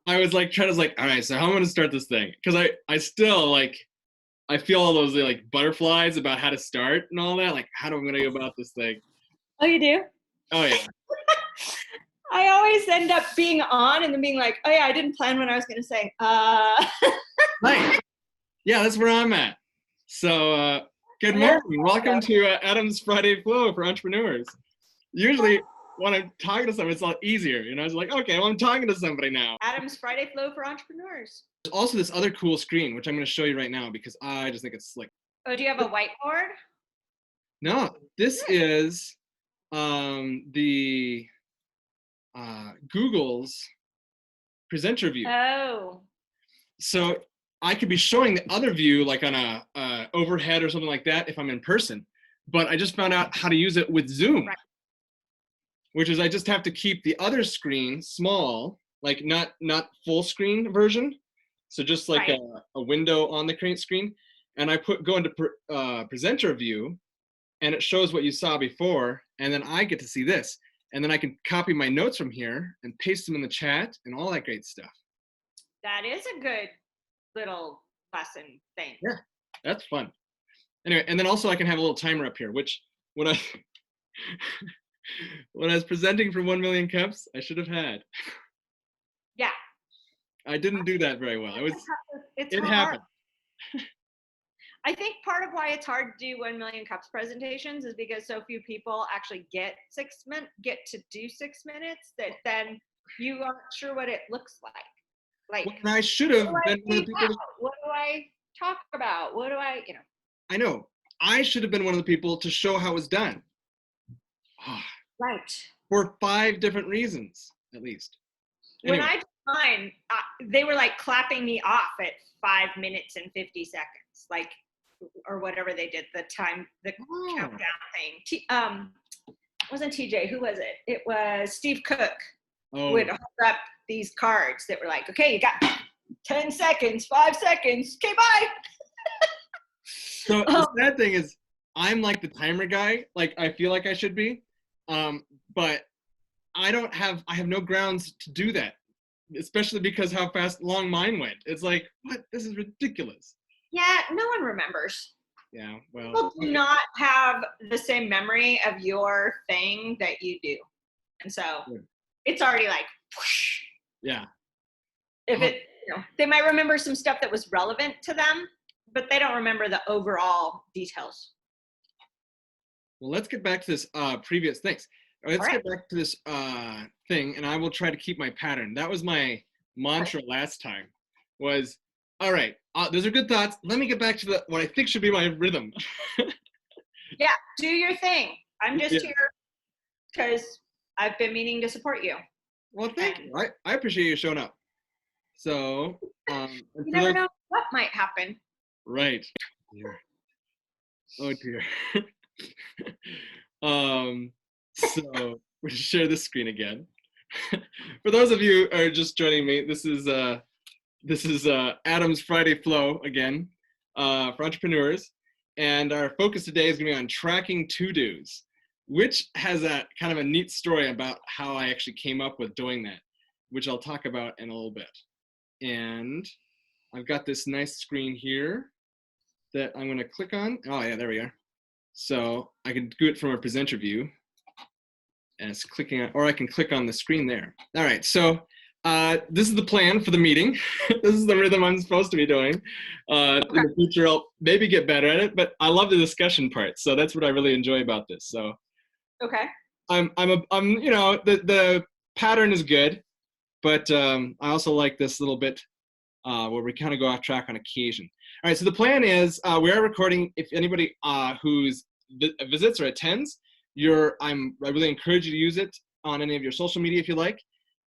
I was like trying to like, all right, so how am I gonna start this thing? Because I still like I feel all those like butterflies about how to start and all that. Like, how am I gonna go about this thing? Oh, you do? Oh yeah. I always end up being on and then being like, oh yeah, I didn't plan what I was gonna say. Right. Yeah, that's where I'm at. So good morning. Welcome to Adam's Friday Flow for Entrepreneurs. Usually when I'm talking to someone, it's a lot easier. You know, it's like, okay, well, I'm talking to somebody now. Adam's Friday Flow for Entrepreneurs. There's also this other cool screen, which I'm going to show you right now because I just think it's slick. Oh, do you have a whiteboard? No, this is the Google's presenter view. Oh. So I could be showing the other view like on a overhead or something like that if I'm in person. But I just found out how to use it with Zoom, right. Which is I just have to keep the other screen small, like not full screen version. So just like right. a window on the screen. And I go into presenter view and it shows what you saw before. And then I get to see this. And then I can copy my notes from here and paste them in the chat and all that great stuff. That is a good little lesson thing. Yeah, that's fun. Anyway, and then also I can have a little timer up here, which when I when I was presenting for 1 million cups, I should have had. Yeah. I didn't do that very well. It happened. I think part of why it's hard to do 1 million cups presentations is because so few people actually get to do 6 minutes that then you aren't sure what it looks like. Like, well, I should have been one of the people. What do I talk about? What do I, I know. I should have been one of the people to show how it was done. Right. For 5 different reasons, at least. Anyway. When I did mine, they were like clapping me off at 5 minutes and 50 seconds, like, or whatever they did, the countdown thing. Wasn't TJ, who was it? It was Steve Cook. Would hold up these cards that were like, okay, you got 10 seconds, 5 seconds, okay, bye. So the sad thing is I'm like the timer guy, like I feel like I should be, but I have no grounds to do that, especially because how long mine went. It's like, what? This is ridiculous. Yeah, no one remembers. Yeah, well. People do not have the same memory of your thing that you do. And so it's already like, whoosh. Yeah. If they might remember some stuff that was relevant to them, but they don't remember the overall details. Well, let's get back to this previous things. Let's get back to this thing, and I will try to keep my pattern. That was my mantra last time, was, all right, those are good thoughts. Let me get back to what I think should be my rhythm. Yeah, do your thing. I'm just here because I've been meaning to support you. Well, thank you. I appreciate you showing up. So, you never know what might happen. Right. Oh dear. So we'll share this screen again. For those of you who are just joining me, this is Adam's Friday Flow again for entrepreneurs, and our focus today is going to be on tracking to-dos, which has a kind of a neat story about how I actually came up with doing that, which I'll talk about in a little bit. And I've got this nice screen here that I'm going to click on. Oh yeah, there we are. So I can do it from a presenter view. And it's clicking on, or I can click on the screen there. All right, so this is the plan for the meeting. This is the rhythm I'm supposed to be doing. In the future, I'll maybe get better at it, but I love the discussion part. So that's what I really enjoy about this. So I'm you know, the pattern is good, but I also like this little bit where we kind of go off track on occasion. All right, so the plan is we are recording. If anybody who's visits or attends, I really encourage you to use it on any of your social media if you like,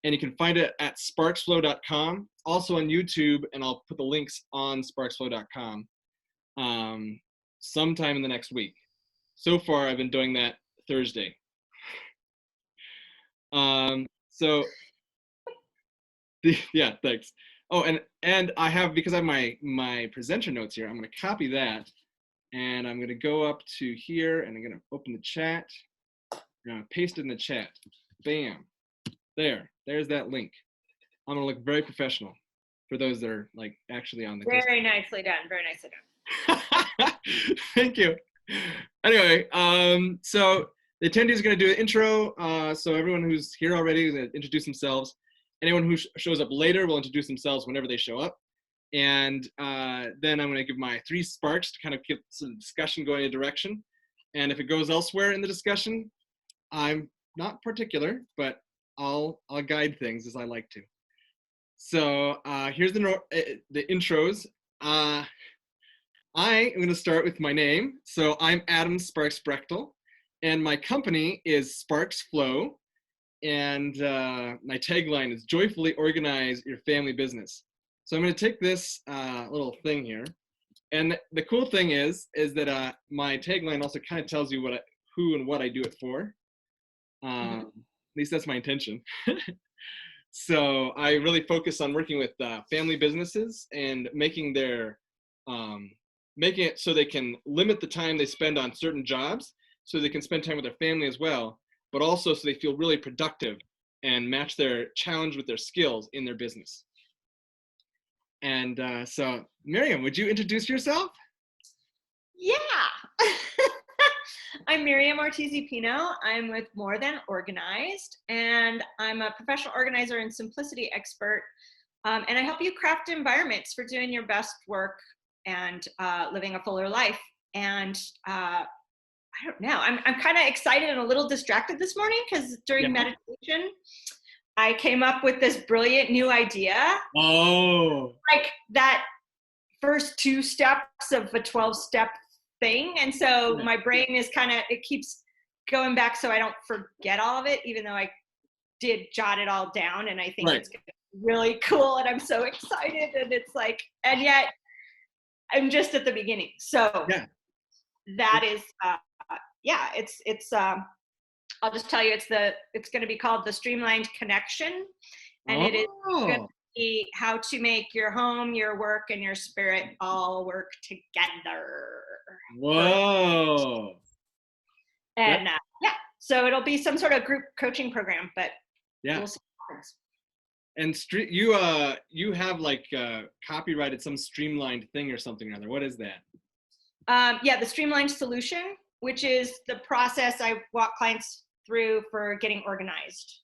and you can find it at sparksflow.com, also on YouTube, and I'll put the links on sparksflow.com sometime in the next week. So far, I've been doing that Thursday. Yeah, thanks. Oh, and I have, because I have my presenter notes here, I'm going to copy that, and I'm going to go up to here, and I'm going to open the chat. I'm going to paste it in the chat. Bam. There's that link. I'm gonna look very professional for those that are like actually on the Very nicely done. Very nicely done. Thank you. Anyway, so the attendees are going to do an intro. So everyone who's here already is going to introduce themselves. Anyone who shows up later will introduce themselves whenever they show up. And then I'm going to give my 3 sparks to kind of keep some discussion going in a direction. And if it goes elsewhere in the discussion, I'm not particular, but I'll guide things as I like to. So here's the intros. I am going to start with my name. So I'm Adam Sparks Brechtel, and my company is Sparks Flow. And my tagline is joyfully organize your family business. So I'm going to take this little thing here. And the cool thing is that my tagline also kind of tells you who and what I do it for. At least that's my intention. So I really focus on working with family businesses and making it so they can limit the time they spend on certain jobs, so they can spend time with their family as well, but also so they feel really productive and match their challenge with their skills in their business. And so Miriam, would you introduce yourself? Yeah. I'm Miriam Ortiz Pino. I'm with More Than Organized, and I'm a professional organizer and simplicity expert. And I help you craft environments for doing your best work and living a fuller life. And I don't know, I'm kind of excited and a little distracted this morning because during meditation, I came up with this brilliant new idea. Oh. Like that first 2 steps of a 12-step thing. And so my brain is it keeps going back so I don't forget all of it, even though I did jot it all down. And I think it's gonna be really cool. And I'm so excited. And it's like, and yet I'm just at the beginning. So that is, it's I'll just tell you, it's going to be called the Streamlined Connection. And it is going to be how to make your home, your work, and your spirit all work together. Whoa. And so it'll be some sort of group coaching program, but we'll see what happens. And you have like copyrighted some streamlined thing or something or other. What is that? The Streamlined Solution, which is the process I walk clients through for getting organized.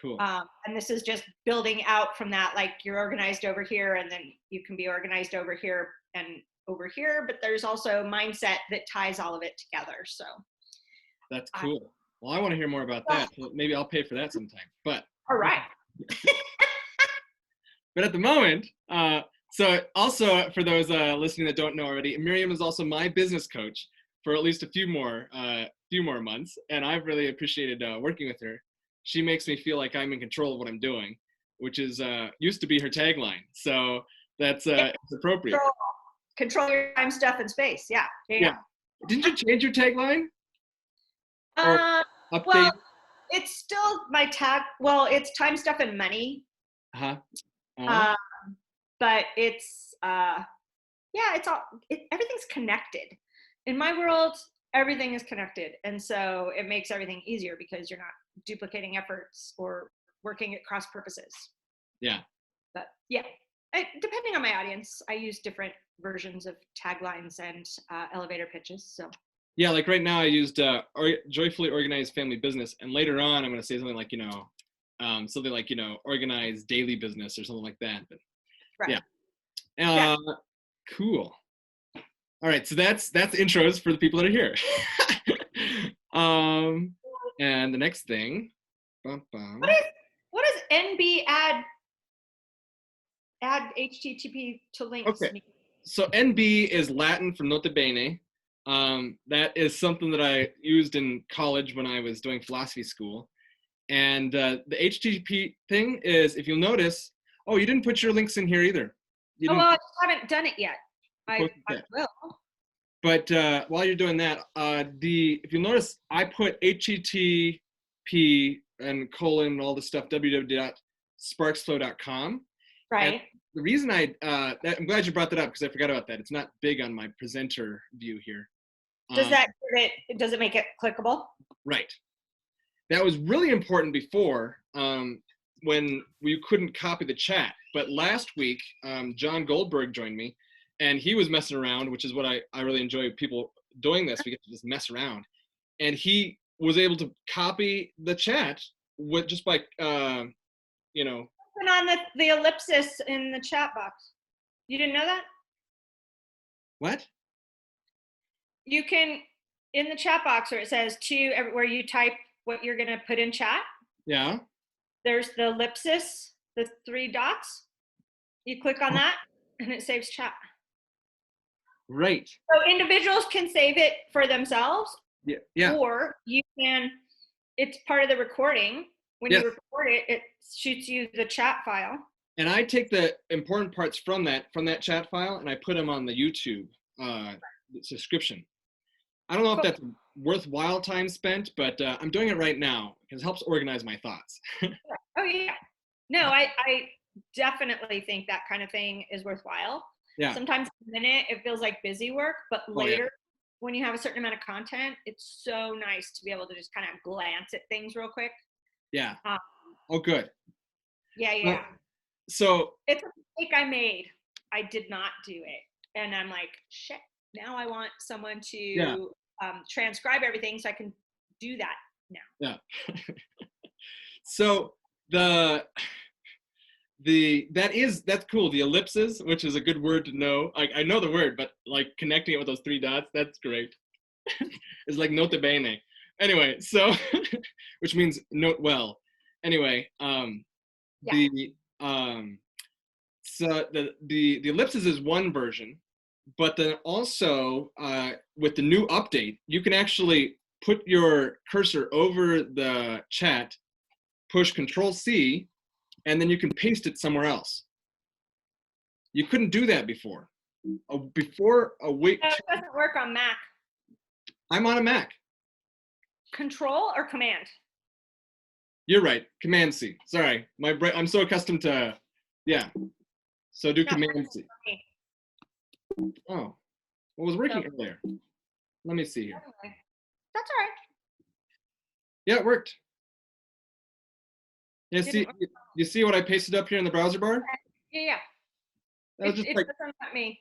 Cool. And this is just building out from that, like you're organized over here and then you can be organized over here and over here, but there's also mindset that ties all of it together. So that's cool. Well, I want to hear more about that. So maybe I'll pay for that sometime. But all right. But at the moment, so also for those listening that don't know already, Miriam is also my business coach for at least a few more months, and I've really appreciated working with her. She makes me feel like I'm in control of what I'm doing, which is used to be her tagline. So that's it's appropriate. Control your time, stuff, and space. Yeah. Didn't you change your tagline? Update? Well, it's still my tag. Well, it's time, stuff, and money. But it's it's all everything's connected. In my world, everything is connected, and so it makes everything easier because you're not duplicating efforts or working at cross purposes. Yeah. But depending on my audience, I use different versions of taglines and elevator pitches. So. Yeah, like right now I used joyfully organized family business, and later on I'm going to say something like organized daily business or something like that. But cool. All right, so that's intros for the people that are here. And the next thing. What does NB add HTTP to links? Okay, so NB is Latin for nota bene. That is something that I used in college when I was doing philosophy school. And the HTTP thing is, if you'll notice, you didn't put your links in here either. I just haven't done it yet. I will. But while you're doing that, if you'll notice, I put HTTP and colon all the stuff, www.sparksflow.com. Right. And the reason I'm glad you brought that up because I forgot about that. It's not big on my presenter view here. Does it make it clickable? Right. That was really important before. when we couldn't copy the chat. But last week, John Goldberg joined me, and he was messing around, which is what I really enjoy, people doing this. We get to just mess around. And he was able to copy the chat with just by, you know. Put on the ellipsis in the chat box. You didn't know that? What? You can, in the chat box where it says where you type what you're gonna put in chat. Yeah. There's the ellipsis, the 3 dots. You click on that and it saves chat. Right. So individuals can save it for themselves. Yeah. Yeah. Or you can, it's part of the recording. When Yes. you record it, it shoots you the chat file. And I take the important parts from that chat file and I put them on the YouTube subscription. I don't know if that's worthwhile time spent, but I'm doing it right now because it helps organize my thoughts. Oh yeah. No, I definitely think that kind of thing is worthwhile. Yeah. Sometimes in a minute it feels like busy work, but later, yeah, when you have a certain amount of content, it's so nice to be able to just kind of glance at things real quick. Yeah. Oh, good. Yeah. Well, so it's a mistake I made. I did not do it. And I'm like, shit, now I want someone to transcribe everything so I can do that now. Yeah. So that's cool. The ellipses, which is a good word to know. I know the word, but like connecting it with those 3 dots, that's great. It's like nota bene. Anyway, so which means note well. Anyway, the ellipses is one version, but then also with the new update, you can actually put your cursor over the chat, push Control-C, and then you can paste it somewhere else. You couldn't do that before. Before a week. No, it doesn't work on Mac. I'm on a Mac. Control or Command? You're right. Command-C. Sorry, I'm so accustomed to, yeah. So do Command-C. Oh, what was working earlier? Let me see here. Anyway, that's all right. Yeah, it worked. Yeah, you see what I pasted up here in the browser bar? Yeah. That was just it like, doesn't let me.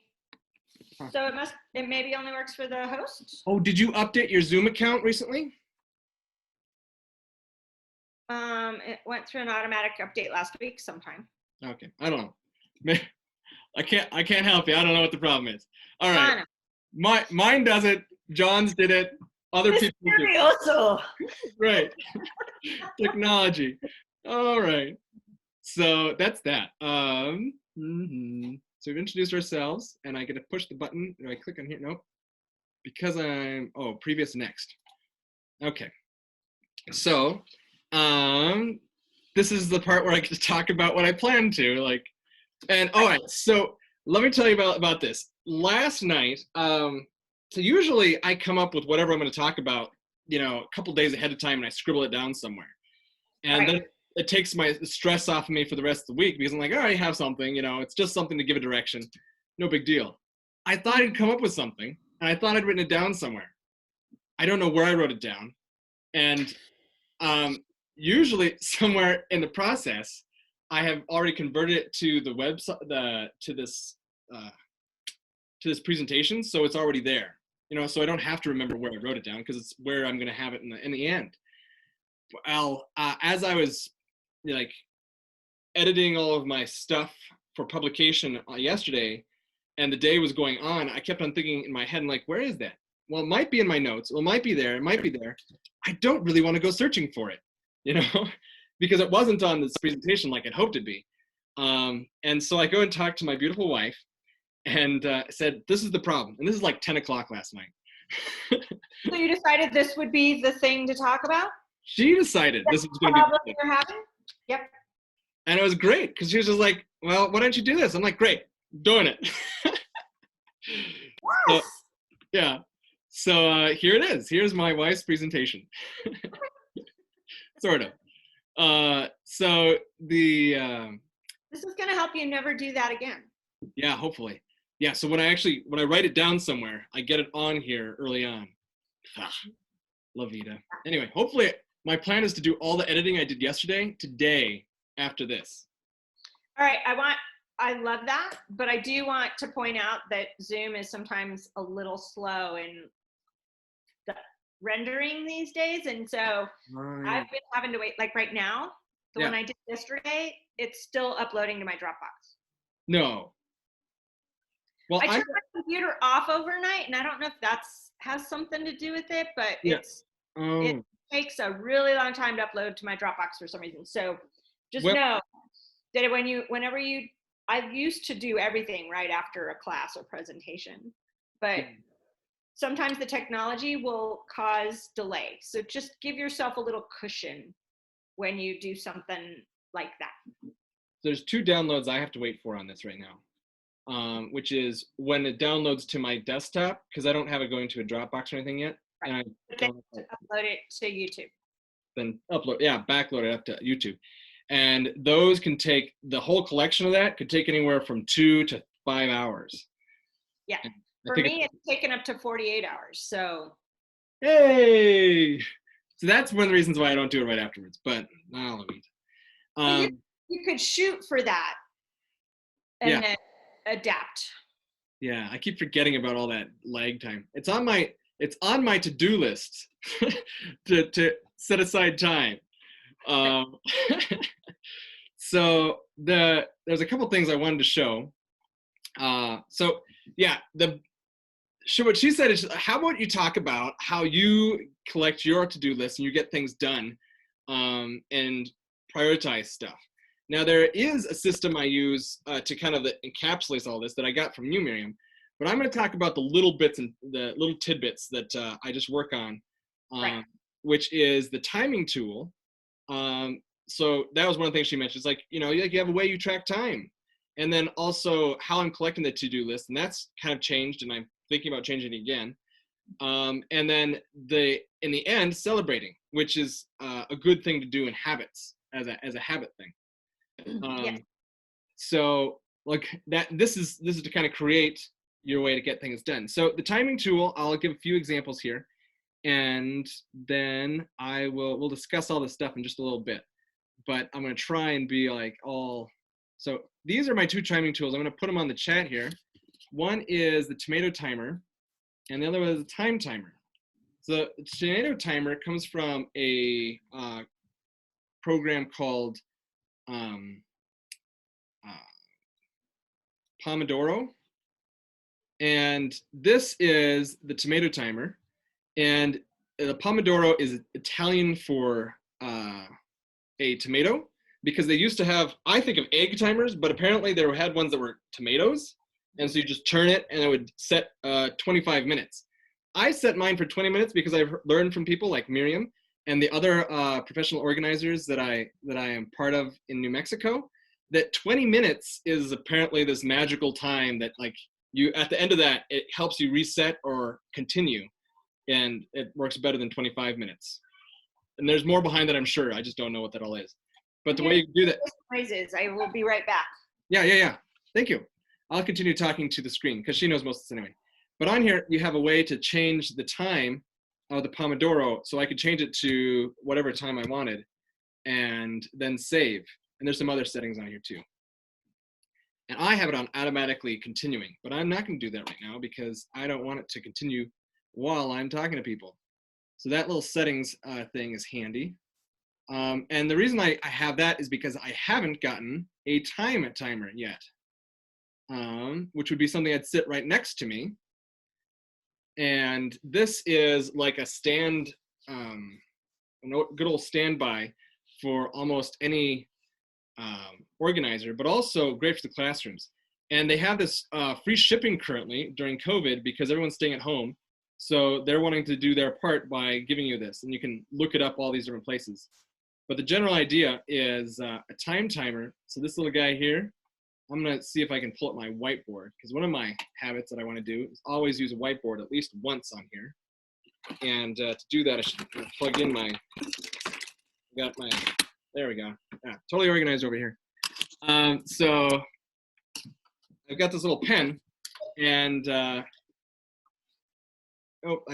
So it maybe only works for the host. Oh, did you update your Zoom account recently? It went through an automatic update last week sometime. Okay, I don't know. I can't help you. I don't know what the problem is. All right, mine does it. John's did it. Other people did it. Also. Right. Technology. All right. So that's that. So we've introduced ourselves, and I get to push the button. Do I click on here? Nope. Because previous next. Okay. So, this is the part where I get to talk about what I plan to, and all right. So let me tell you about this. Last night, so usually I come up with whatever I'm going to talk about, a couple days ahead of time, and I scribble it down somewhere, and then it takes my stress off of me for the rest of the week because I'm like, all right, I have something, it's just something to give a direction. No big deal. I thought I'd come up with something, and I thought I'd written it down somewhere. I don't know where I wrote it down. And usually somewhere in the process, I have already converted it to the website, to this presentation. So it's already there, so I don't have to remember where I wrote it down because it's where I'm going to have it in the end. Well, as I was editing all of my stuff for publication yesterday, and the day was going on, I kept on thinking in my head, where is that? Well, it might be in my notes. Well, it might be there. It might be there. I don't really want to go searching for it, because it wasn't on this presentation like I'd hoped it'd be. And so I go and talk to my beautiful wife and said, this is the problem. And this is 10 o'clock last night. So you decided this would be the thing to talk about? She decided this was going to be the thing. You're having? Yep. And it was great because she was just like, well, why don't you do this? I'm like, great, doing it. Yes. So, yeah. So here it is. Here's my wife's presentation. Sort of. So the... this is going to help you never do that again. Yeah, hopefully. Yeah, so when I write it down somewhere, I get it on here early on. La vida. Anyway, hopefully my plan is to do all the editing I did yesterday today after this. All right, I love that, but I do want to point out that Zoom is sometimes a little slow in the rendering these days, and so I've been having to wait. Like right now, the one I did yesterday, it's still uploading to my Dropbox. No. Well, I turned my computer off overnight, and I don't know if that's has something to do with it, but it takes a really long time to upload to my Dropbox for some reason. So just know that whenever I used to do everything right after a class or presentation, but sometimes the technology will cause delay. So just give yourself a little cushion when you do something like that. There's 2 downloads I have to wait for on this right now, which is when it downloads to my desktop, because I don't have it going to a Dropbox or anything yet. Right. And then upload it to YouTube. Then backload it up to YouTube. And those can take, the whole collection of that could take anywhere from 2 to 5 hours. Yeah. For me, it's taken up to 48 hours. So. Hey! So that's one of the reasons why I don't do it right afterwards, but I'll wait. You could shoot for that and then adapt. Yeah, I keep forgetting about all that lag time. It's on my to-do list to set aside time. So there's a couple things I wanted to show. What she said is, how about you talk about how you collect your to-do list and you get things done, and prioritize stuff. Now, there is a system I use to kind of encapsulate all this that I got from you, Miriam, but I'm going to talk about the little bits and the little tidbits that I just work on, which is the timing tool. So that was one of the things she mentioned. It's like, you have a way you track time. And then also how I'm collecting the to-do list, and that's kind of changed, and I'm thinking about changing it again. And then in the end, celebrating, which is a good thing to do in habits as a habit thing. So like that, this is to kind of create your way to get things done. So the timing tool, I'll give a few examples here, and then we'll discuss all this stuff in just a little bit. But I'm going to try and be like so these are my 2 timing tools. I'm going to put them on the chat here. One is the tomato timer, and the other one is the time timer. So the tomato timer comes from a program called Pomodoro. And this is the tomato timer. And the Pomodoro is Italian for a tomato, because they used to have, I think of egg timers, but apparently they had ones that were tomatoes. And so you just turn it and it would set 25 minutes. I set mine for 20 minutes because I've learned from people like Miriam and the other professional organizers that I am part of in New Mexico, that 20 minutes is apparently this magical time that, like, at the end of that, it helps you reset or continue, and it works better than 25 minutes. And there's more behind that, I'm sure. I just don't know what that all is. But the way you do that. I will be right back. Yeah. Thank you. I'll continue talking to the screen because she knows most of this anyway. But on here, you have a way to change the time of the Pomodoro, so I could change it to whatever time I wanted and then save. And there's some other settings on here too. And I have it on automatically continuing, but I'm not going to do that right now because I don't want it to continue while I'm talking to people. So that little settings thing is handy. And the reason I have that is because I haven't gotten a timer yet, which would be something I'd sit right next to me. And this is like a good old standby for almost any organizer, but also great for the classrooms. And they have this free shipping currently during COVID because everyone's staying at home. So they're wanting to do their part by giving you this, and you can look it up all these different places. But the general idea is a time timer. So this little guy here, I'm gonna see if I can pull up my whiteboard, because one of my habits that I wanna do is always use a whiteboard at least once on here. And to do that, I should plug in there we go. Yeah, totally organized over here. So I've got this little pen, and I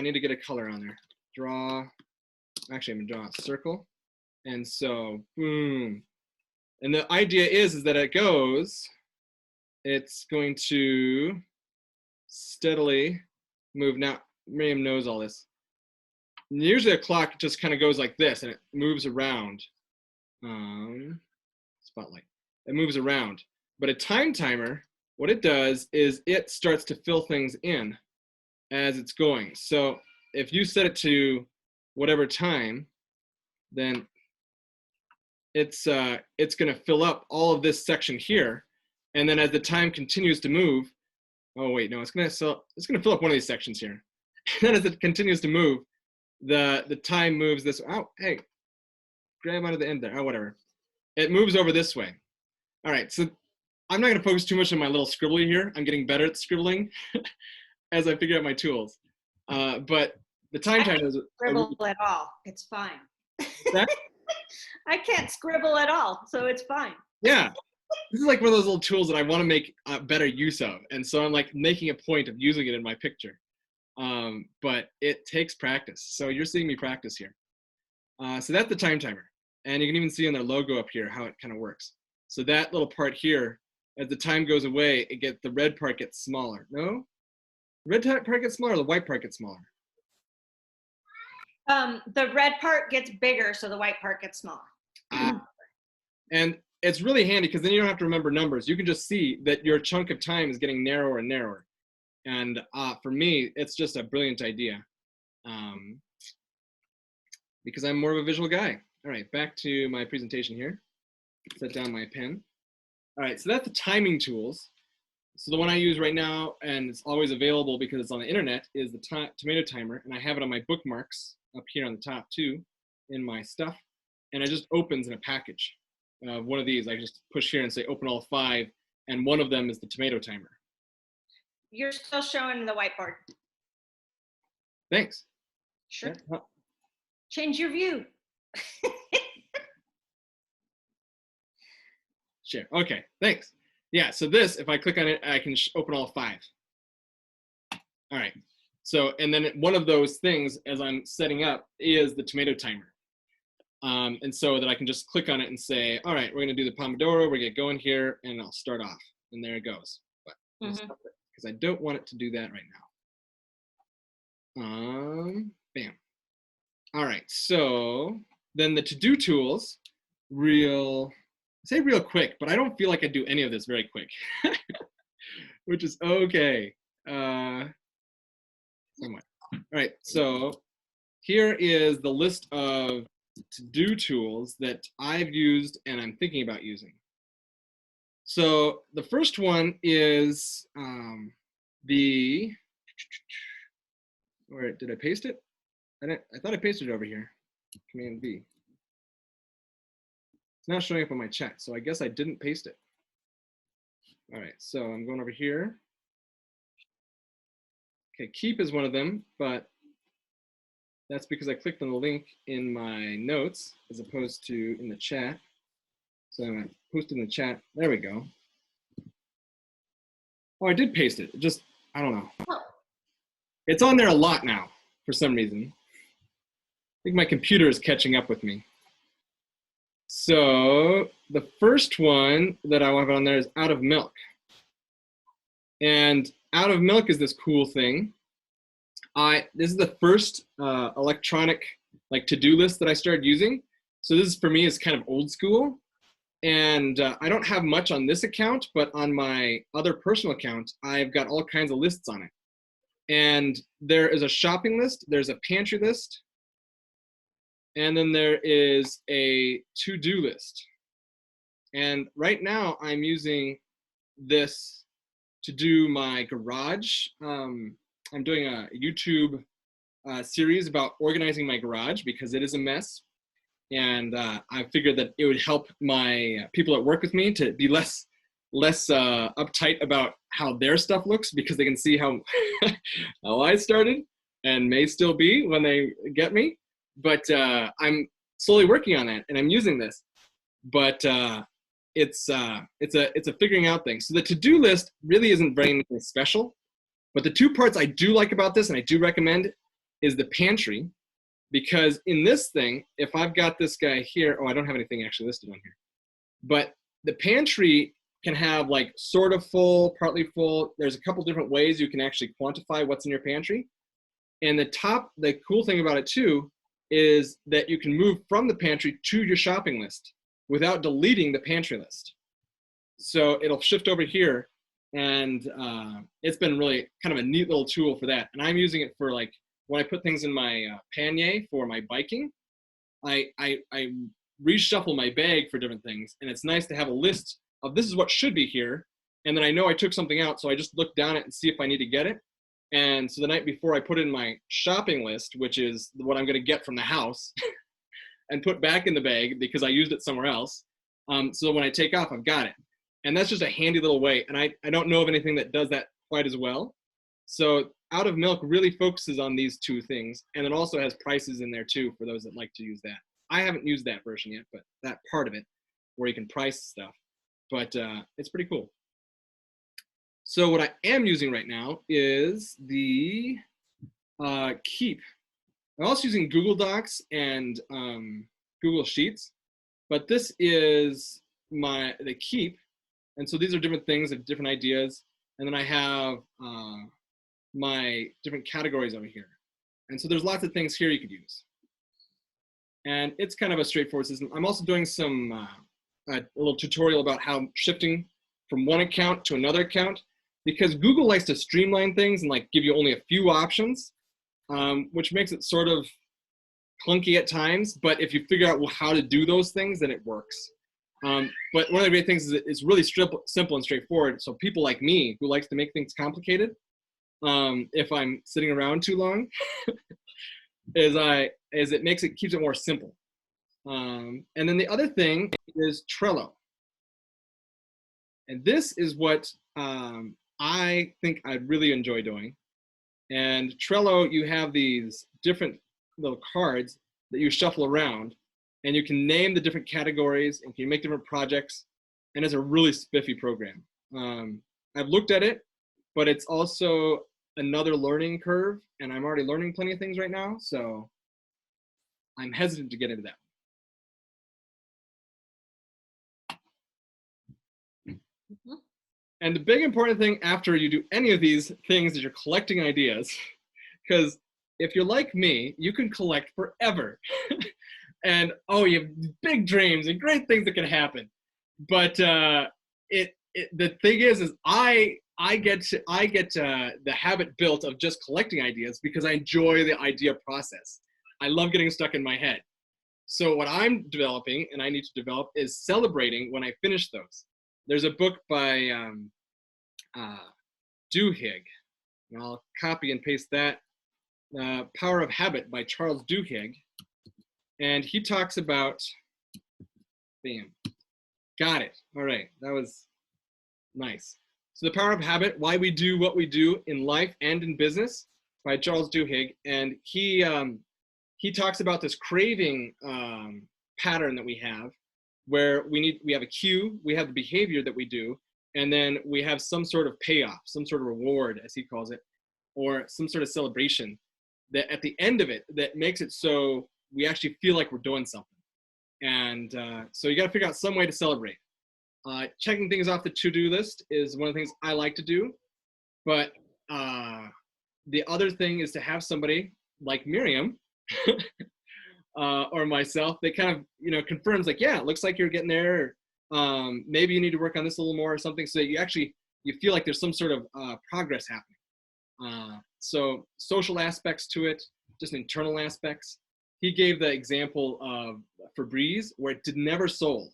need to get a color on there. Actually I'm gonna draw a circle. And so, boom. And the idea is that it's going to steadily move. Now, Miriam knows all this. Usually a clock just kind of goes like this and it moves around. Spotlight. It moves around. But a time timer, what it does is it starts to fill things in as it's going. So if you set it to whatever time, then it's going to fill up all of this section here. And then as the time continues to move, oh wait, no, it's going to fill up one of these sections here. And then as it continues to move, the time moves this. Oh, hey, grab onto the end there. Oh, whatever. It moves over this way. All right, so I'm not going to focus too much on my little scribbly here. I'm getting better at scribbling as I figure out my tools. But the time timer is scribble at all. It's fine. I can't scribble at all, so it's fine. Yeah, this is like one of those little tools that I want to make better use of, and so I'm like making a point of using it in my picture. But it takes practice. So you're seeing me practice here. So that's the time timer. And you can even see on their logo up here how it kind of works. So that little part here, as the time goes away, the red part gets smaller. No? The red part gets smaller, the white part gets smaller. The red part gets bigger, so the white part gets smaller. And it's really handy because then you don't have to remember numbers. You can just see that your chunk of time is getting narrower and narrower. And for me, it's just a brilliant idea because I'm more of a visual guy. All right, back to my presentation here. Set down my pen. All right, so that's the timing tools. So the one I use right now, and it's always available because it's on the internet, is the tomato timer. And I have it on my bookmarks up here on the top too, in my stuff. And it just opens in a package. One of these, I just push here and say open all 5. And one of them is the tomato timer. You're still showing the whiteboard. Thanks. Sure. Yeah. Change your view. Share. Okay, thanks. Yeah, so this, if I click on it, I can open all 5. All right. So, and then one of those things as I'm setting up is the tomato timer. And so that I can just click on it and say, all right, we're going to do the Pomodoro. We're going to get going here, and I'll start off. And there it goes. But I'll stop it because I don't want it to do that right now. Bam. All right. So then the to-do tools, real quick, but I don't feel like I do any of this very quick, which is okay. Somewhat. All right. So here is the list of to-do tools that I've used and I'm thinking about using. So the first one is where did I paste it? I thought I pasted it over here. Command V. It's not showing up on my chat, so I guess I didn't paste it. All right, so I'm going over here. Okay, keep is one of them, but that's because I clicked on the link in my notes as opposed to in the chat. So I'm going to post it in the chat. There we go. Oh, I did paste it. I don't know. It's on there a lot now for some reason. I think my computer is catching up with me. So the first one that I have on there is out of milk. And out of milk is this cool thing. This is the first electronic to-do list that I started using. So this is, for me, is kind of old school. And I don't have much on this account, but on my other personal account, I've got all kinds of lists on it. And there is a shopping list, there's a pantry list, and then there is a to-do list. And right now I'm using this to do my garage. I'm doing a YouTube series about organizing my garage because it is a mess. And I figured that it would help my people that work with me to be less uptight about how their stuff looks, because they can see how how I started and may still be when they get me. But I'm slowly working on that, and I'm using this. But it's a figuring out thing. So the to-do list really isn't very anything special. But the two parts I do like about this, and I do recommend, is the pantry. Because in this thing, if I've got this guy here, oh, I don't have anything actually listed on here. But the pantry can have like sort of full, partly full. There's a couple different ways you can actually quantify what's in your pantry. And the cool thing about it too is that you can move from the pantry to your shopping list without deleting the pantry list. So it'll shift over here, and it's been really kind of a neat little tool for that. And I'm using it for like when I put things in my pannier for my biking, I reshuffle my bag for different things, and it's nice to have a list of this is what should be here, and then I know I took something out, so I just look down it and see if I need to get it. And so the night before, I put in my shopping list, which is what I'm going to get from the house, and put back in the bag because I used it somewhere else. So when I take off, I've got it. And that's just a handy little way. And I don't know of anything that does that quite as well. So Out of Milk really focuses on these two things, and it also has prices in there too for those that like to use that. I haven't used that version yet, but that part of it where you can price stuff. But it's pretty cool. So what I am using right now is the Keep. I'm also using Google Docs and Google Sheets, but this is the Keep. And so these are different things of different ideas. And then I have my different categories over here. And so there's lots of things here you could use. And it's kind of a straightforward system. I'm also doing some a little tutorial about how shifting from one account to another account, because Google likes to streamline things and like give you only a few options, which makes it sort of clunky at times. But if you figure out how to do those things, then it works. But one of the great things is it's really simple and straightforward. So people like me who likes to make things complicated, if I'm sitting around too long, keeps it more simple. And then the other thing is Trello. And this is what I think I'd really enjoy doing. And Trello, you have these different little cards that you shuffle around, and you can name the different categories and you can make different projects. And it's a really spiffy program. I've looked at it, but it's also another learning curve, and I'm already learning plenty of things right now, so I'm hesitant to get into that. Mm-hmm. And the big important thing after you do any of these things is you're collecting ideas, because if you're like me, you can collect forever. And you have big dreams and great things that can happen. But the thing is I get the habit built of just collecting ideas because I enjoy the idea process. I love getting stuck in my head. So what I'm developing, and I need to develop, is celebrating when I finish those. There's a book by Duhigg, and I'll copy and paste that. Power of Habit by Charles Duhigg. And he talks about, bam, got it. All right, that was nice. So The Power of Habit, Why We Do What We Do in Life and in Business by Charles Duhigg. And he talks about this craving pattern that we have, where we have a cue, we have the behavior that we do, and then we have some sort of payoff, some sort of reward, as he calls it, or some sort of celebration that at the end of it, that makes it so we actually feel like we're doing something. And so you got to figure out some way to celebrate. Checking things off the to-do list is one of the things I like to do. But the other thing is to have somebody like Miriam or myself that kind of, confirms like, yeah, it looks like you're getting there. Or, maybe you need to work on this a little more or something, so that you feel like there's some sort of progress happening. So social aspects to it, just internal aspects. He gave the example of Febreze, where it never sold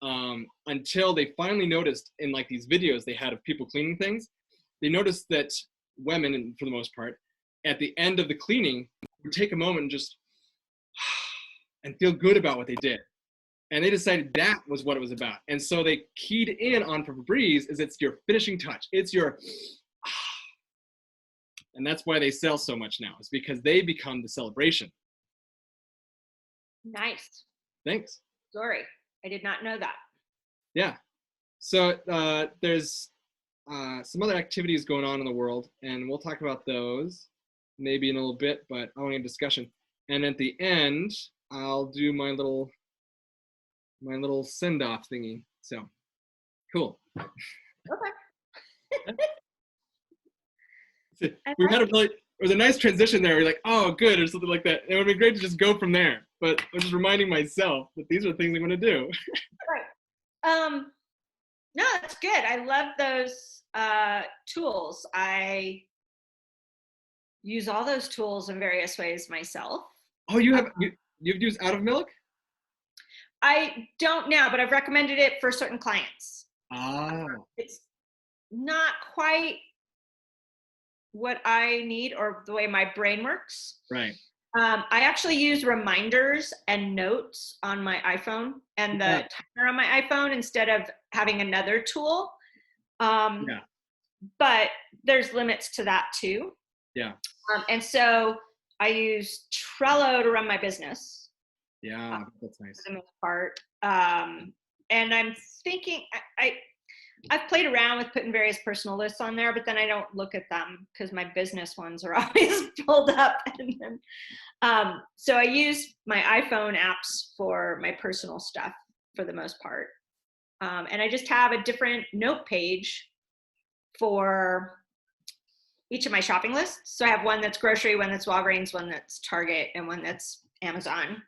until they finally noticed in like these videos they had of people cleaning things. They noticed that women, and for the most part, at the end of the cleaning, would take a moment and just and feel good about what they did. And they decided that was what it was about. And so they keyed in on Febreze is it's your finishing touch. It's your and that's why they sell so much now. It's because they become the celebration. Nice. Thanks. Sorry, I did not know that. Yeah. So there's some other activities going on in the world, and we'll talk about those maybe in a little bit, but I want to have a discussion. And at the end, I'll do my little my little send-off thingy. So cool. Okay. We had a really, it was a nice transition there. We're like, oh, good, or something like that. It would be great to just go from there. But I'm just reminding myself that these are things I'm going to do. Right. No, that's good. I love those tools. I use all those tools in various ways myself. Oh, you've used Out of Milk? I don't now, but I've recommended it for certain clients. Ah. It's not quite what I need or the way my brain works. Right. I actually use reminders and notes on my iPhone and the timer on my iPhone instead of having another tool. But there's limits to that too. Yeah. And so I use Trello to run my business. Yeah, that's nice. For the most part. And I'm thinking, I've played around with putting various personal lists on there, but then I don't look at them because my business ones are always pulled up. And then, so I use my iPhone apps for my personal stuff for the most part. And I just have a different note page for each of my shopping lists. So I have one that's grocery, one that's Walgreens, one that's Target, and one that's Amazon.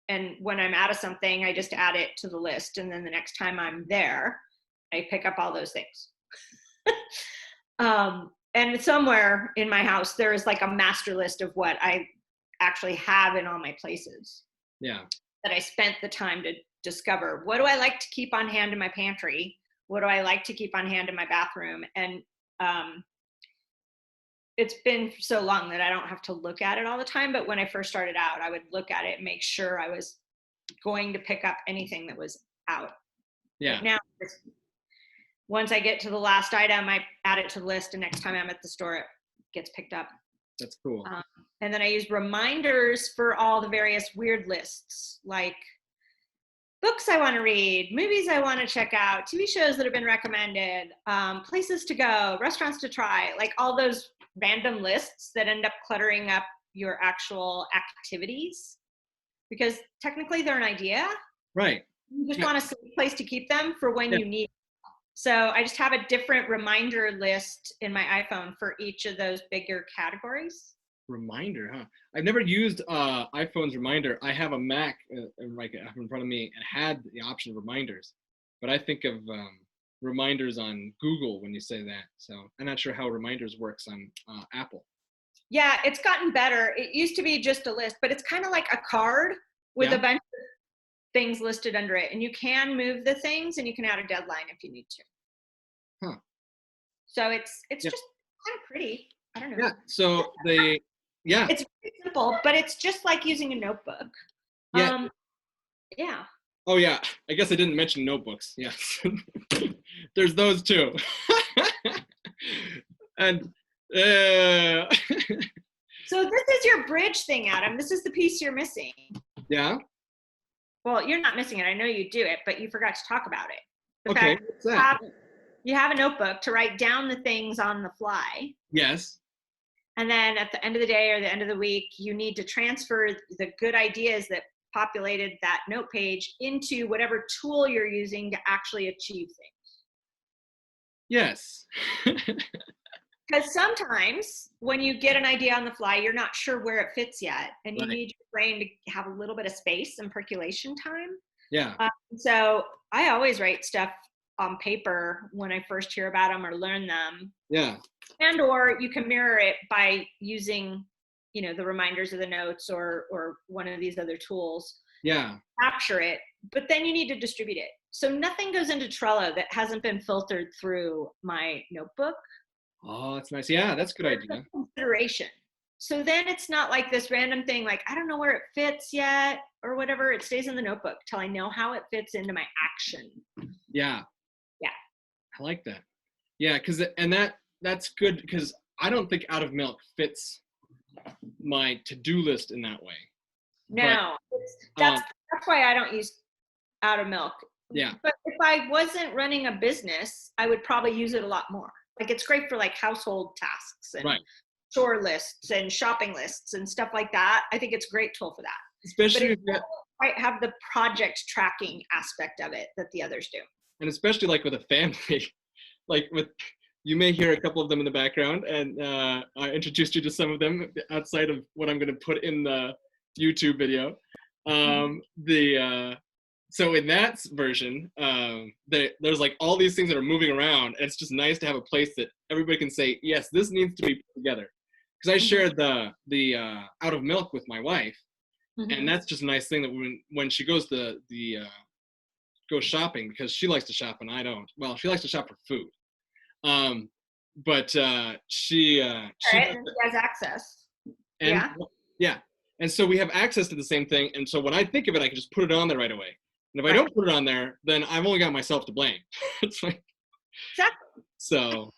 And when I'm out of something, I just add it to the list. And then the next time I'm there, I pick up all those things. And somewhere in my house, there is like a master list of what I actually have in all my places. Yeah. That I spent the time to discover. What do I like to keep on hand in my pantry? What do I like to keep on hand in my bathroom? And it's been so long that I don't have to look at it all the time. But when I first started out, I would look at it and make sure I was going to pick up anything that was out. Yeah. But now, once I get to the last item, I add it to the list, and next time I'm at the store, it gets picked up. That's cool. And then I use reminders for all the various weird lists, like books I want to read, movies I want to check out, TV shows that have been recommended, places to go, restaurants to try, like all those random lists that end up cluttering up your actual activities, because technically they're an idea. Right. You just want a safe place to keep them for when you need them. So I just have a different reminder list in my iPhone for each of those bigger categories. Reminder, huh? I've never used iPhone's reminder. I have a Mac right in front of me and had the option of reminders, but I think of reminders on Google when you say that. So I'm not sure how reminders works on Apple. Yeah, it's gotten better. It used to be just a list, but it's kind of like a card with a bunch of things listed under it, and you can move the things and you can add a deadline if you need to. Huh. So it's just kind of pretty. I don't know. Yeah. So it's very simple, but it's just like using a notebook. Yeah. Yeah. Oh yeah. I guess I didn't mention notebooks. Yes. There's those too. And so this is your bridge thing, Adam. This is the piece you're missing. Yeah. Well, you're not missing it. I know you do it, but you forgot to talk about it. Okay. What's that? You have a notebook to write down the things on the fly. Yes. And then at the end of the day or the end of the week, you need to transfer the good ideas that populated that note page into whatever tool you're using to actually achieve things. Yes. Because sometimes when you get an idea on the fly, you're not sure where it fits yet. And you need your brain to have a little bit of space and percolation time. Yeah. So I always write stuff on paper when I first hear about them or learn them. Yeah. And or you can mirror it by using, the reminders of the notes or one of these other tools. Yeah. Capture it, but then you need to distribute it. So nothing goes into Trello that hasn't been filtered through my notebook. Oh, that's nice. Yeah, that's a good idea. Consideration. So then it's not like this random thing, like, I don't know where it fits yet or whatever. It stays in the notebook till I know how it fits into my action. Yeah. Yeah. I like that. Yeah, that's good because I don't think Out of Milk fits my to-do list in that way. No, that's why I don't use Out of Milk. Yeah. But if I wasn't running a business, I would probably use it a lot more. Like it's great for like household tasks and chore lists and shopping lists and stuff like that. I think it's a great tool for that. Especially quite have the project tracking aspect of it that the others do. And especially like with a family, like you may hear a couple of them in the background, and I introduced you to some of them outside of what I'm going to put in the YouTube video. So in that version, there's like all these things that are moving around, and it's just nice to have a place that everybody can say, yes, this needs to be put together. Because I shared the out of milk with my wife, and that's just a nice thing that when she goes go shopping, because she likes to shop and I don't. Well, she likes to shop for food, but she has access. And yeah, and so we have access to the same thing, and so when I think of it, I can just put it on there right away. And if I don't put it on there, then I've only got myself to blame. It's like, exactly. So,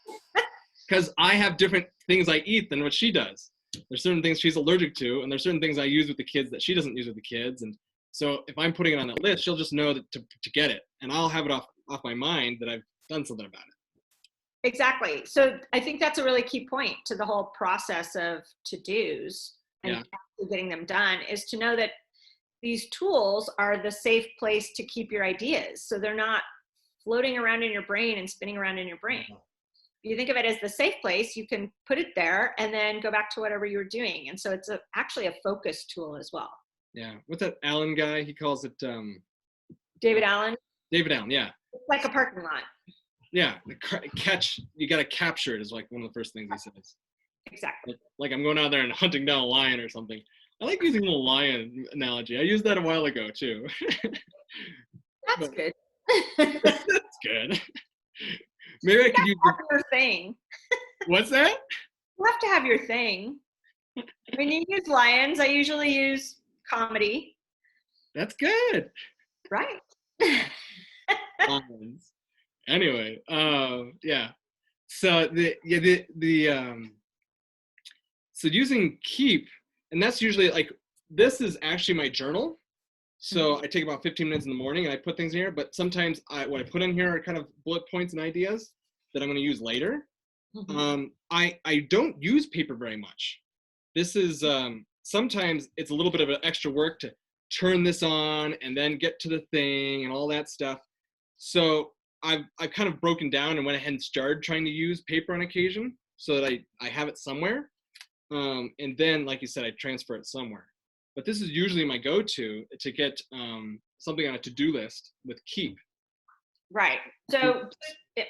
because I have different things I eat than what she does. There's certain things she's allergic to, and there's certain things I use with the kids that she doesn't use with the kids. And so if I'm putting it on that list, she'll just know that to get it, and I'll have it off my mind that I've done something about it. Exactly. So I think that's a really key point to the whole process of to-dos and getting them done, is to know that these tools are the safe place to keep your ideas. So they're not floating around in your brain and spinning around in your brain. If you think of it as the safe place, you can put it there and then go back to whatever you were doing. And so it's actually a focus tool as well. Yeah. What's that Allen guy? He calls it David Allen. David Allen, yeah. It's like a parking lot. Yeah. You got to capture it is like one of the first things he says. Exactly. Like I'm going out there and hunting down a lion or something. I like using the lion analogy. I used that a while ago too. That's good. That's good. Maybe I could use your thing. What's that? You have to have your thing. When you use lions, I usually use comedy. That's good. Right. Lions. Anyway, yeah. So so using Keep, and that's usually like, this is actually my journal. So I take about 15 minutes in the morning and I put things in here, but sometimes what I put in here are kind of bullet points and ideas that I'm going to use later. I don't use paper very much. This is, sometimes it's a little bit of an extra work to turn this on and then get to the thing and all that stuff. So I've kind of broken down and went ahead and started trying to use paper on occasion so that I have it somewhere. And then, like you said, I transfer it somewhere. But this is usually my go-to to get something on a to-do list with Keep. Right. So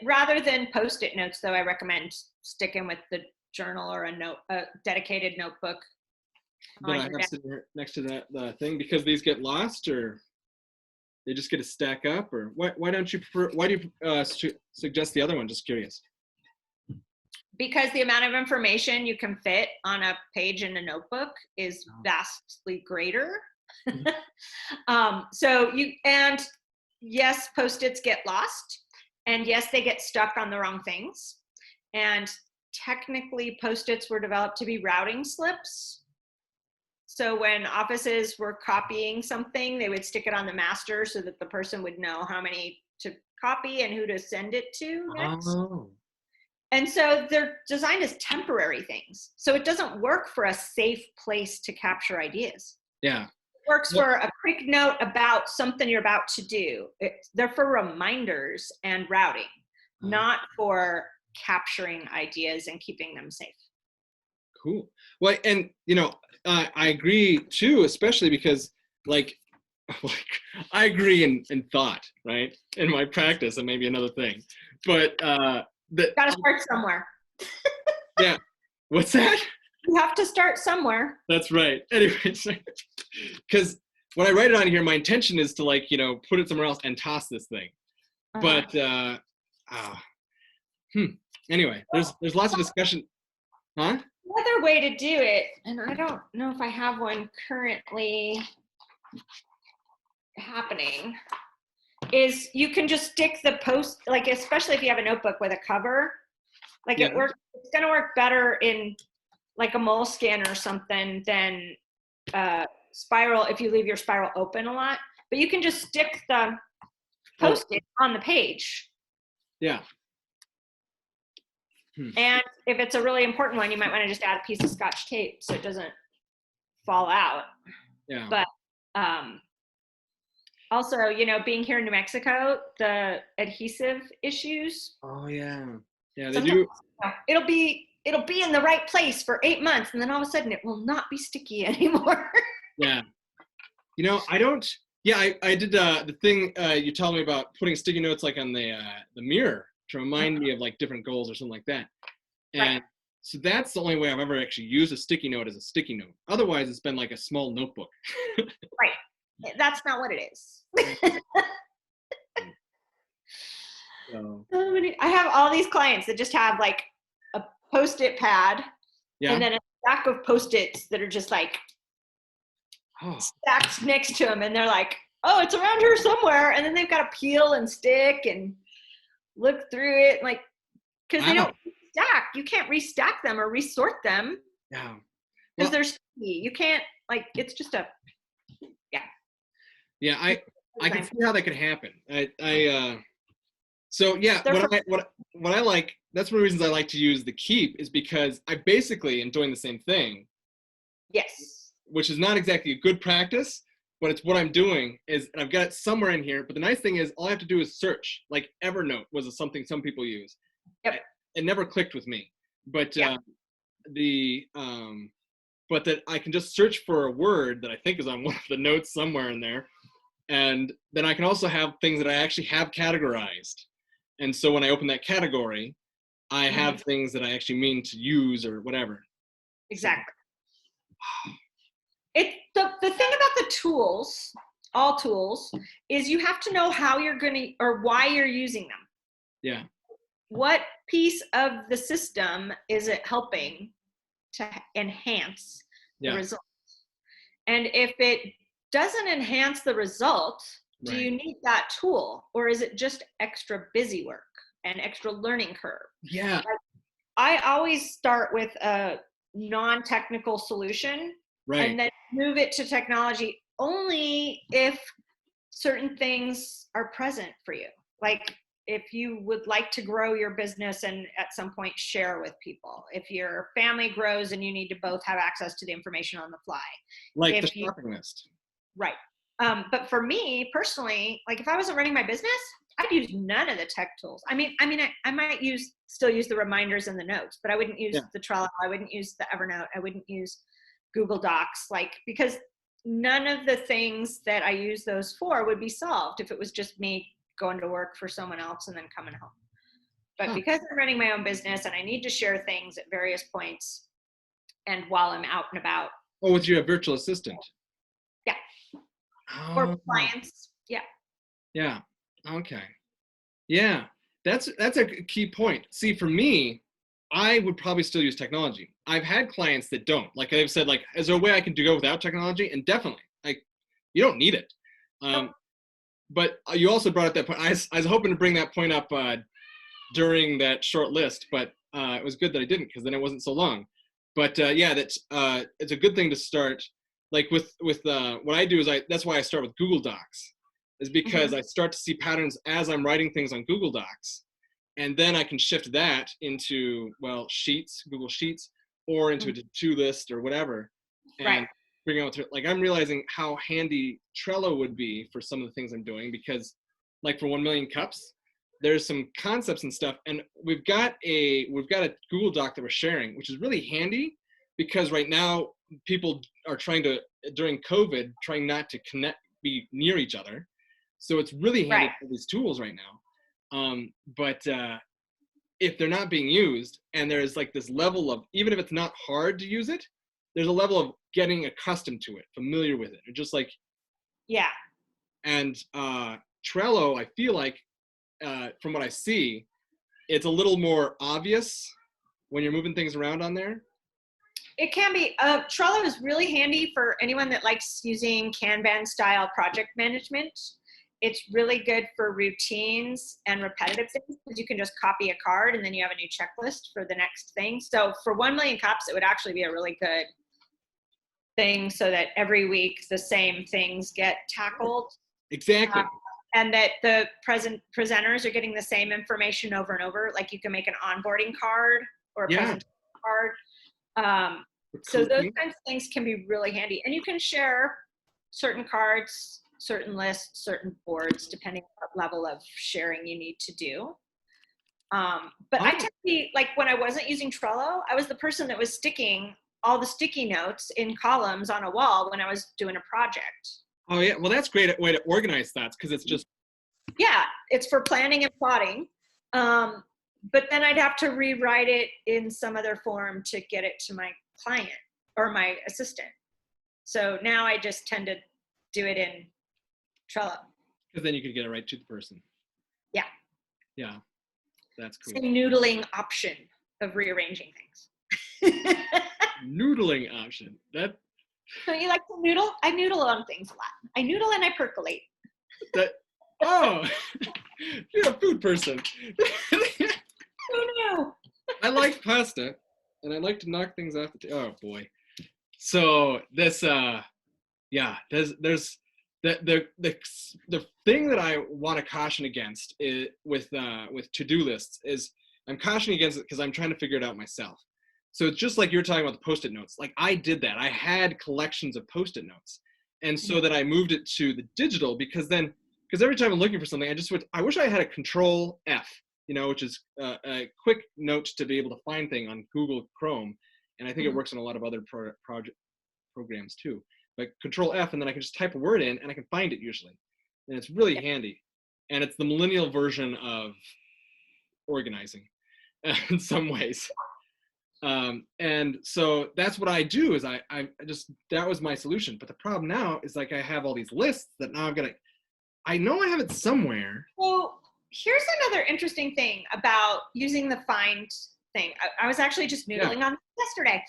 rather than Post-it notes, though, I recommend sticking with the journal or a dedicated notebook. Then I have sitting next to the thing, because these get lost, or they just get to stack up, or why don't you prefer? Why do you suggest the other one? Just curious. Because the amount of information you can fit on a page in a notebook is vastly greater. And yes, Post-its get lost, and yes, they get stuck on the wrong things. And technically, Post-its were developed to be routing slips. So when offices were copying something, they would stick it on the master so that the person would know how many to copy and who to send it to next. Oh. And so they're designed as temporary things. So it doesn't work for a safe place to capture ideas. Yeah. It works for a quick note about something you're about to do. They're for reminders and routing, not for capturing ideas and keeping them safe. Cool. Well, and I agree too, especially because like I agree in thought, right? In my practice, and maybe another thing, but gotta start somewhere. Yeah. What's that? You have to start somewhere. That's right. Anyways, because when I write it on here, my intention is to put it somewhere else and toss this thing. But anyway, there's lots of discussion. Huh? Another way to do it, and I don't know if I have one currently happening, is you can just stick the post, like especially if you have a notebook with a cover, like it works. It's gonna work better in like a Moleskin or something than spiral if you leave your spiral open a lot. But you can just stick the Post-it on the page. Yeah. And if it's a really important one, you might want to just add a piece of Scotch tape so it doesn't fall out. Yeah. But Also, you know, being here in New Mexico, the adhesive issues, Oh yeah. Yeah, they sometimes do. it'll be in the right place for 8 months, and then all of a sudden it will not be sticky anymore. Yeah. You know, I don't. Yeah, I did the thing you told me about putting sticky notes like on the mirror to remind me of like different goals or something like that. Right, And so that's the only way I've ever actually used a sticky note as a sticky note. Otherwise, it's been like a small notebook. right. That's not what it is. So I have all these clients that just have like a Post-it pad yeah. and then a stack of Post-its that are just like Oh, stacked next to them, and they're like, oh, it's around here somewhere, and then they've got to peel and stick and look through it, like, because they wow. don't stack. You can't restack them or resort them Yeah. because Well, they're sticky. You can't, like, it's just a, yeah. yeah. I can see how that could happen. So yeah, They're for, what I like. That's one of the reasons I like to use the Keep is because I basically am doing the same thing, yes. which is not exactly a good practice, but it's what I'm doing is, and I've got it somewhere in here. But the nice thing is all I have to do is search. Like Evernote was something some people use. Yep. It never clicked with me, but Yeah. the but that I can just search for a word that I think is on one of the notes somewhere in there, and then I can also have things that I actually have categorized. And so when I open that category, I have things that I actually mean to use or whatever. Exactly. The thing about the tools, all tools, is you have to know how you're going to, or why you're using them. Yeah. What piece of the system is it helping to enhance the Yeah. result? And if it doesn't enhance the result, do Right. you need that tool, or is it just extra busy work and extra learning curve? Yeah. Like, I always start with a non-technical solution Right. and then move it to technology only if certain things are present for you. Like if you would like to grow your business and at some point share with people, if your family grows and you need to both have access to the information on the fly, Like the if you, shopping list. right. But for me personally, like if I wasn't running my business, I'd use none of the tech tools. I might still use the reminders and the notes, but I wouldn't use Yeah. the Trello. I wouldn't use the Evernote. I wouldn't use Google Docs, like, because none of the things that I use those for would be solved if it was just me going to work for someone else and then coming home. But because I'm running my own business and I need to share things at various points and while I'm out and about. Oh, with your virtual assistant. Yeah. Oh. Or clients. Yeah. Yeah. Okay. Yeah. That's a key point. See, for me, I would probably still use technology. I've had clients that don't. Like they've said, like, is there a way I can go without technology? And definitely, like, you don't need it. But you also brought up that point. I was hoping to bring that point up during that short list, but it was good that I didn't because then it wasn't so long. But yeah, that's it's a good thing to start. Like with what I do is that's why I start with Google Docs, is because I start to see patterns as I'm writing things on Google Docs, and then I can shift that into Sheets, Google Sheets, or into a to-do list or whatever, and Right. bring out like I'm realizing how handy Trello would be for some of the things I'm doing because, like for 1 million cups, there's some concepts and stuff, and we've got a Google Doc that we're sharing, which is really handy because right now people are trying to, during COVID, trying not to be near each other, so it's really handy for these tools right now. But if they're not being used, and there's like this level of, even if it's not hard to use it, there's a level of getting accustomed to it, familiar with it, or just like, yeah. And Trello, I feel like, from what I see, it's a little more obvious when you're moving things around on there. It can be. Trello is really handy for anyone that likes using Kanban style project management. It's really good for routines and repetitive things because you can just copy a card and then you have a new checklist for the next thing. So for 1 million cups, it would actually be a really good thing so that every week the same things get tackled. Exactly. And that the presenters are getting the same information over and over. Like you can make an onboarding card or a presentation card. So those kinds of things can be really handy. And you can share certain cards certain lists, certain boards, depending on what level of sharing you need to do. But I tend to be like, when I wasn't using Trello, I was the person that was sticking all the sticky notes in columns on a wall when I was doing a project. Oh yeah, well that's a great way to organize that, because it's just. Yeah, it's for planning and plotting. But then I'd have to rewrite it in some other form to get it to my client or my assistant. So now I just tend to do it in Trello. Because then you could get it right to the person. Yeah. Yeah, that's cool. It's a noodling option of rearranging things. Noodling option. That. Don't you like to noodle? I noodle on things a lot. I noodle and I percolate. That. Oh, you're a food person. Oh no. I like pasta, and I like to knock things off the oh boy. So this, yeah, there's the thing that I want to caution against is with to-do lists is I'm cautioning against it because I'm trying to figure it out myself. So it's just like you were talking about the Post-it notes. Like I did that. I had collections of Post-it notes, and so that I moved it to the digital because every time I'm looking for something, I wish I had a Control F, which is a quick note to be able to find thing on Google Chrome, and I think it works on a lot of other programs too. But Control F, and then I can just type a word in, and I can find it usually, and it's really handy. And it's the millennial version of organizing, in some ways. And so that's what I do. Is I just that was my solution. But the problem now is like I have all these lists that now I know I have it somewhere. Well, here's another interesting thing about using the find thing. I was actually just noodling on this yesterday.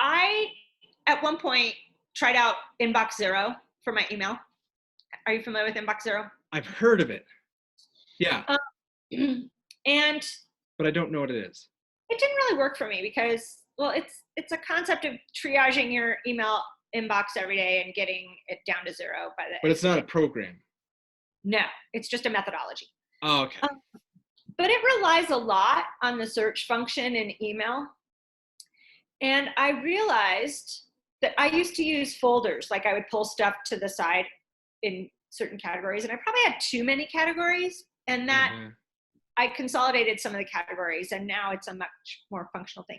I, at one point, tried out Inbox Zero for my email. Are you familiar with Inbox Zero? I've heard of it. Yeah. And but I don't know what it is. It didn't really work for me because, well, it's a concept of triaging your email inbox every day and getting it down to zero by the end. But it's not a program. No, it's just a methodology. Oh, okay. But it relies a lot on the search function in email. And I realized that I used to use folders. Like I would pull stuff to the side in certain categories, and I probably had too many categories, and that I consolidated some of the categories, and now it's a much more functional thing.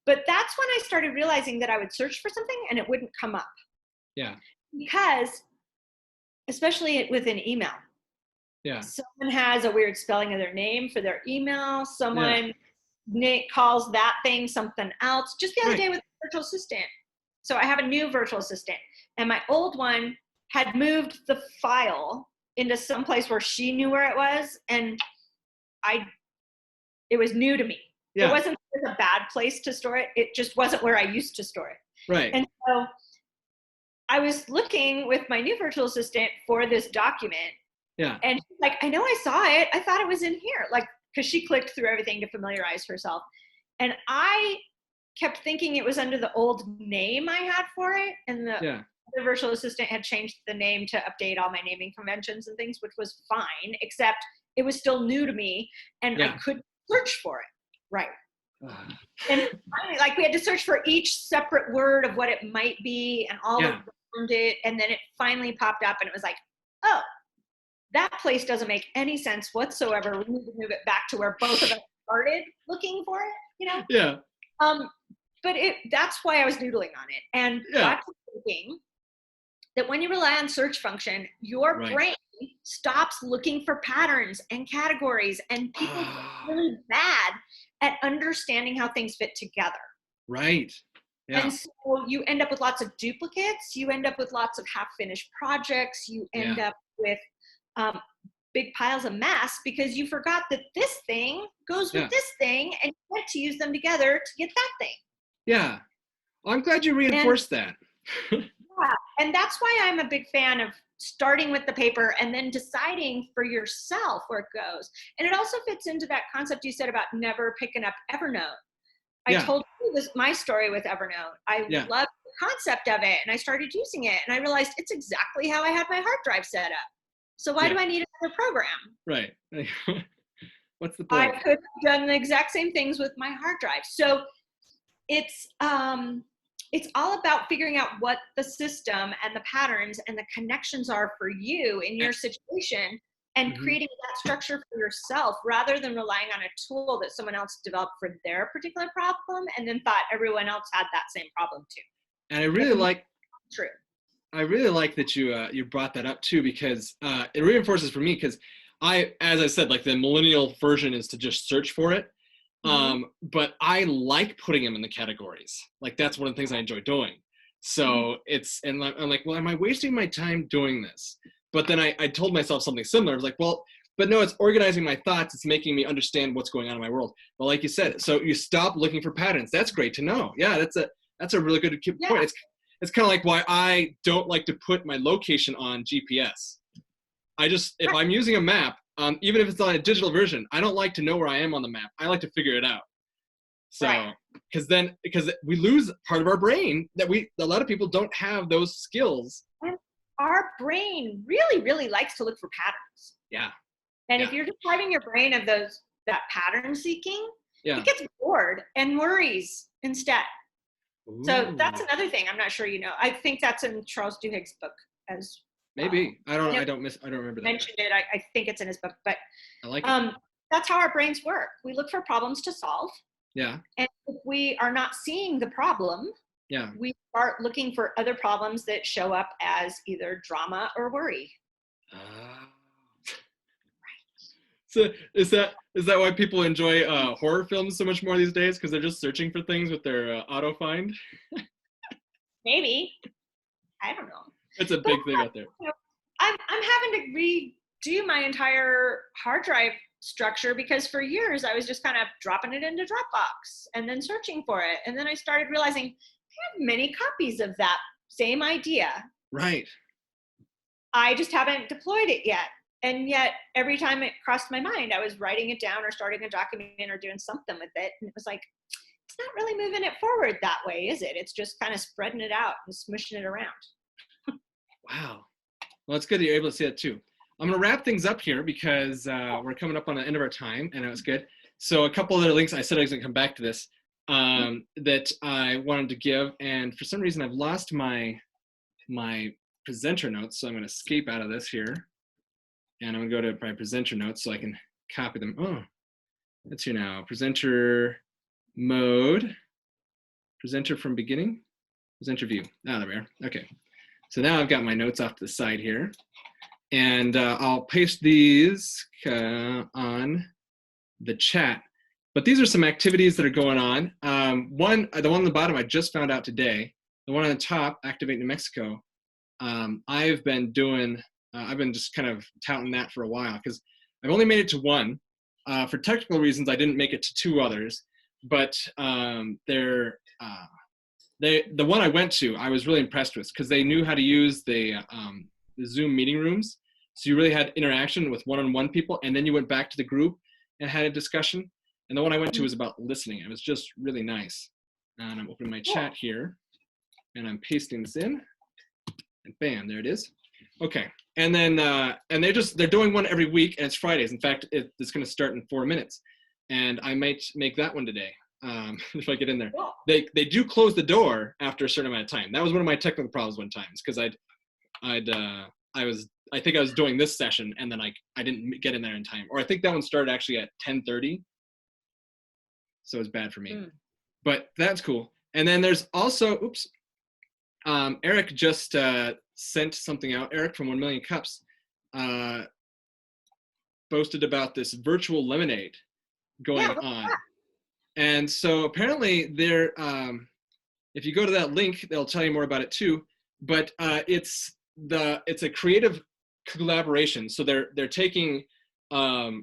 But that's when I started realizing that I would search for something and it wouldn't come up. Yeah. Because, especially with an email, someone has a weird spelling of their name for their email. Someone calls that thing something else. Just the other day with a virtual assistant. So I have a new virtual assistant, and my old one had moved the file into some place where she knew where it was, and it was new to me. It wasn't a bad place to store it. It just wasn't where I used to store it. Right. And so I was looking with my new virtual assistant for this document. Yeah. And she's like, I know I saw it. I thought it was in here. Like, because she clicked through everything to familiarize herself. And I kept thinking it was under the old name I had for it. And the virtual assistant had changed the name to update all my naming conventions and things, which was fine, except it was still new to me, and I couldn't search for it. Right. And finally, like, we had to search for each separate word of what it might be and all around it. And then it finally popped up, and it was like, oh, that place doesn't make any sense whatsoever. We need to move it back to where both of us started looking for it, Yeah. But that's why I was noodling on it. And got to thinking that when you rely on search function, your brain stops looking for patterns and categories, and people get really bad at understanding how things fit together. Right. Yeah. And so you end up with lots of duplicates. You end up with lots of half-finished projects. You end up with big piles of mess because you forgot that this thing goes with this thing, and you want to use them together to get that thing. Yeah. Well, I'm glad you reinforced that. And that's why I'm a big fan of starting with the paper and then deciding for yourself where it goes. And it also fits into that concept you said about never picking up Evernote. I told you my story with Evernote. I loved the concept of it, and I started using it, and I realized it's exactly how I had my hard drive set up. So why do I need another program? Right. What's the point? I could have done the exact same things with my hard drive. So it's it's all about figuring out what the system and the patterns and the connections are for you in your situation, and creating that structure for yourself rather than relying on a tool that someone else developed for their particular problem and then thought everyone else had that same problem too. And I really like true. I really like that you brought that up too, because it reinforces for me, because as I said, like the millennial version is to just search for it. But I like putting them in the categories. Like that's one of the things I enjoy doing. So I'm like, well, am I wasting my time doing this? But then I told myself something similar. I was like, well, but no, it's organizing my thoughts. It's making me understand what's going on in my world. Well, like you said, so you stop looking for patterns. That's great to know. Yeah, that's a really good point. It's kind of like why I don't like to put my location on GPS. If I'm using a map, even if it's on a digital version, I don't like to know where I am on the map. I like to figure it out. So, because we lose part of our brain that a lot of people don't have those skills. And our brain really, really likes to look for patterns. Yeah. And if you're depriving your brain of that pattern seeking, it gets bored and worries instead. Ooh. So that's another thing. I'm not sure you know. I think that's in Charles Duhigg's book as maybe. I don't remember that. Mentioned it. I think it's in his book, but I like it. That's how our brains work. We look for problems to solve. Yeah. And if we are not seeing the problem, we start looking for other problems that show up as either drama or worry. So is that why people enjoy horror films so much more these days? Because they're just searching for things with their auto find? Maybe. I don't know. It's a big thing out there. I'm having to redo my entire hard drive structure because for years I was just kind of dropping it into Dropbox and then searching for it. And then I started realizing I have many copies of that same idea. Right. I just haven't deployed it yet. And yet every time it crossed my mind, I was writing it down or starting a document or doing something with it. And it was like, it's not really moving it forward that way, is it? It's just kind of spreading it out and smushing it around. Wow. Well, it's good that you're able to see that too. I'm going to wrap things up here because we're coming up on the end of our time, and it was good. So a couple other links, I said I was going to come back to this, that I wanted to give. And for some reason, I've lost my presenter notes. So I'm going to escape out of this here. And I'm going to go to my presenter notes so I can copy them. Oh, it's here now. Presenter mode. Presenter from beginning. Presenter view. Ah, there we are. Okay. So now I've got my notes off to the side here. And I'll paste these on the chat. But these are some activities that are going on. The one on the bottom I just found out today. The one on the top, Activate New Mexico. I've been just kind of touting that for a while because I've only made it to one. For technical reasons, I didn't make it to two others. But the one I went to, I was really impressed with because they knew how to use the Zoom meeting rooms. So you really had interaction with one-on-one people, and then you went back to the group and had a discussion. And the one I went to was about listening. It was just really nice. And I'm opening my chat here, and I'm pasting this in, and bam, there it is. Okay, and then and they're doing one every week, and it's Fridays. In fact, it's going to start in 4 minutes, and I might make that one today if I get in there. They do close the door after a certain amount of time. That was one of my technical problems one time, because I think I was doing this session and then I didn't get in there in time, or I think that one started actually at 10:30, so it was bad for me. But that's cool. And then there's also Eric just sent something out. Eric from 1 Million Cups posted about this virtual lemonade going on. And so apparently they're, if you go to that link, they'll tell you more about it too. But it's a creative collaboration. So they're taking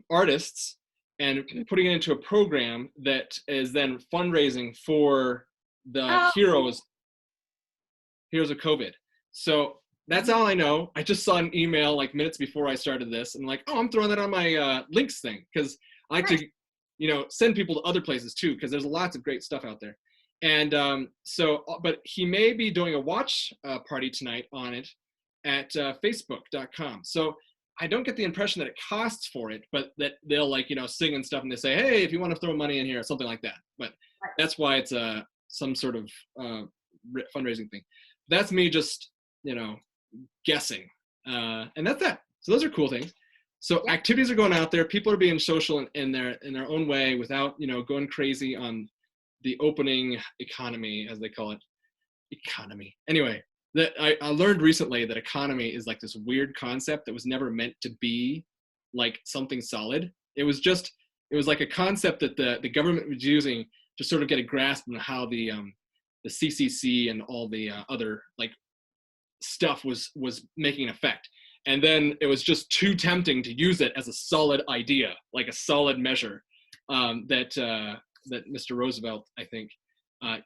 artists and putting it into a program that is then fundraising for the heroes of COVID. So that's all I know. I just saw an email like minutes before I started this, and like, I'm throwing that on my links thing because I like to, send people to other places too, because there's lots of great stuff out there. And but he may be doing a watch party tonight on it at facebook.com. So I don't get the impression that it costs for it, but that they'll sing and stuff, and they say, hey, if you want to throw money in here or something like that. But that's why it's some sort of fundraising thing. That's me just, guessing. And that's that. So those are cool things. So activities are going out there. People are being social in their own way without, going crazy on the opening economy, as they call it. Economy. Anyway, I learned recently that economy is like this weird concept that was never meant to be like something solid. It was like a concept that the government was using to sort of get a grasp on how the CCC and all the other like stuff was making an effect. And then it was just too tempting to use it as a solid idea, like a solid measure, that Mr. Roosevelt, I think,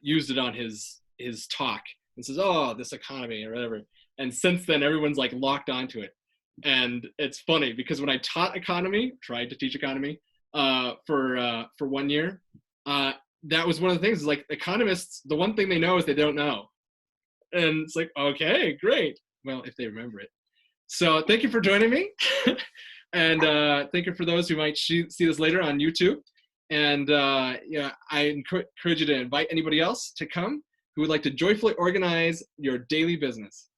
used it on his talk and says, "Oh, this economy," or whatever. And since then, everyone's like locked onto it. And it's funny because when I tried to teach economy for 1 year, that was one of the things. Is like economists, the one thing they know is they don't know. And it's like, okay, great. Well, if they remember it. So thank you for joining me. And thank you for those who might see this later on YouTube. And I encourage you to invite anybody else to come who would like to joyfully organize your daily business.